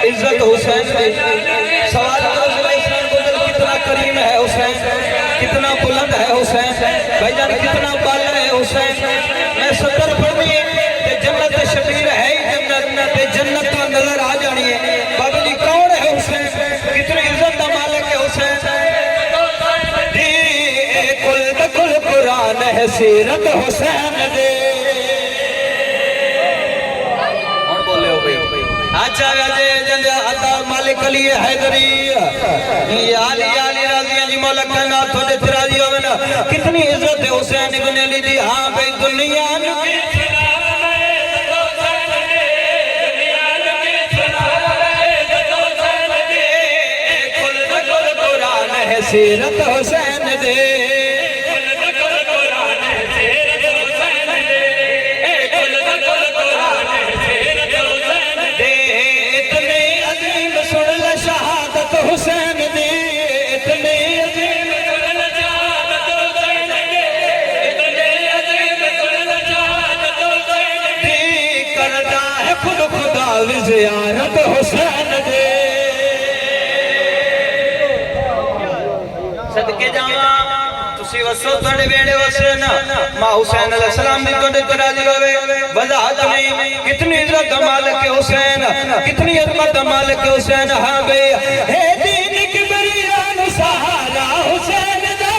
عزت حسین دی سوال کتنا کریم ہے حسین، کتنا بلند ہے حسین، بھائی جان کتنا بالا ہے حسین۔ میں صدر پڑھنی تے جنت شبیر ہے ہی جنت تے جنت تو نظر آ جانی ہے۔ بابا جی کون ہے حسین، کتنی عزت دا مالک ہے حسین۔ دی کل دکل قرآن ہے سیرت حسین دے۔ کون بولے ہو بھئی؟ اچھا گجے جنجا عطا مالک علی حیدری علی راضی جی مولا کائنات تھوڑے تراضی ہوئے کتنی عزت ہے حسین ابن علی دی۔ ہاں بھئی دنیا نکی کل دکل قرآن ہے سیرت حسین دے۔ حسین دی اتنی عظیم شہادت حسین دی، اتنی عظیم شہادت حسین دی، کردا ہے خود خدا وی زیارت حسین دی۔ صدقے جاواں تسی وسو تھوڑے ویڑے وسن ماں حسین علیہ السلام دی تھوڑے تراضی ہوئے وضاحت نہیں کتنی عزت مالک حسین، کتنی عظمت مالک حسین۔ ہاں بھئی ہے دین کی بریان سہارا حسین دا،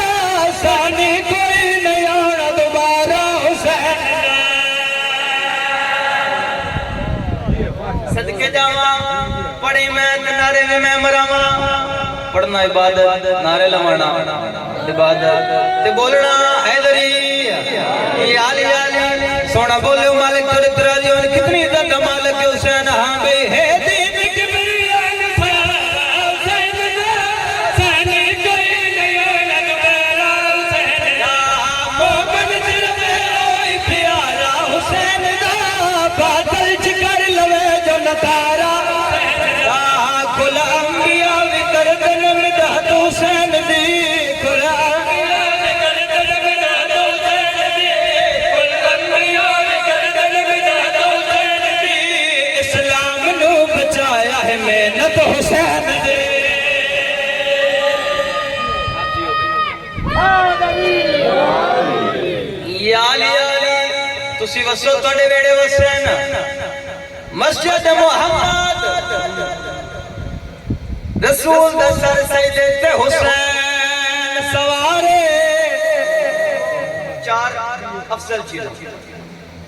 ثانی کوئی نہیں آنا دوبارہ حسین دا۔ صدقے جاواں پڑھی میں نعرے میں مراواں، پڑھنا عبادت، نعرے لمانا عبادت تے بولنا حیدری علی سونا بولے مالک تھوڑے تراضی ہونے کتنی عزت مالک حسین۔ ہاں بھئی ہے دین کی بریان سہارا حسین دا، ثانی کوئی نہیں آنا دوبارہ حسین دا۔ مومن دل میں ہوئی پیارا حسین دا، بادل چکر لوے جو نتارا حسین دا۔ کل انبیاء بھی کردن مدحت حسین دی، کل انبیاء بھی کردن مدحت حسین دی، کل انبیاء بھی کردن مدحت حسین دی۔ اسلام نو بچایا ہے محنت حسین دی۔ یا علی تسی وسو توڑے ویڑے وسین مسجد محمد رسول دا سر سیدے تے حسین سوارے چار افضل چیزیں،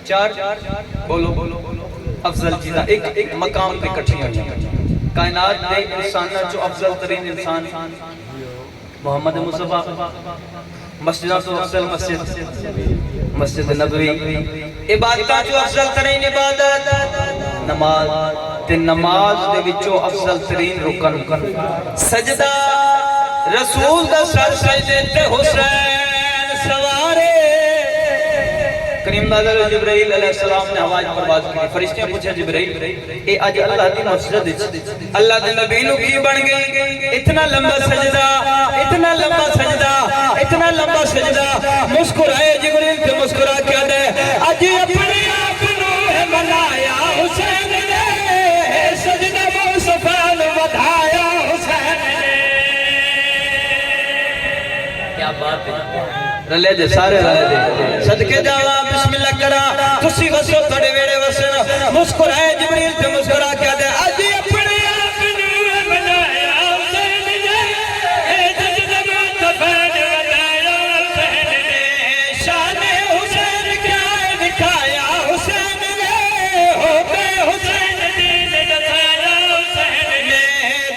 چار بولو افضل چیزیں ایک مقام پہ کٹھیاں کائنات دے انسان جو افضل ترین انسان محمد مصطفیٰ، مسجدہ تو افضل مسجد نبوی، عبادتہ جو افضل ترین عبادت نماز تے نماز دے وچوں افضل ترین رکن سجدہ رسول دا سر سجدے تے حسین سوارے۔ کریم نازل جبرائیل علیہ السلام نے آواز پرواز کی، فرشتے پوچھا جبرائیل اے آج اللہ دی مسجد اللہ دے نبی نو کی بن گئی، اتنا لمبا سجدہ اتنا لمبا سجدہ اتنا لمبا سجدہ۔ مسکرائے جبرائیل تے مسکرا کیا دے آج اپنے آپ نو ہے منایا حسین نے، سجدہ مصطفیٰ نو ودھایا حسین نے۔ کیا بات ہے، رلے دے سارے رلے دے صدقے جاواں بسم اللہ کرا تسی وسو تھوڑے ویڑے وسن مسکرائے جبریل تے مسکرا کیا دے آج اپنے آپ نو بنایا حسین نے، سجدہ مصطفیٰ نے ودھایا حسین نے۔ شان حسین کیا دکھایا حسین نے، ہو گئے حسین دین دکھایا حسین نے۔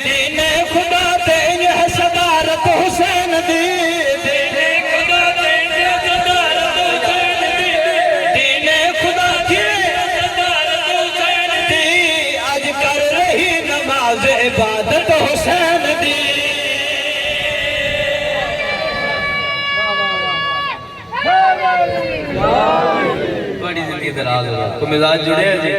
دین خدا تے یہ صدارت حسین دی، عبادت حسین دی۔ بڑی زندگی دراز ہو گیا تو مزاج جڑے ہیں جی۔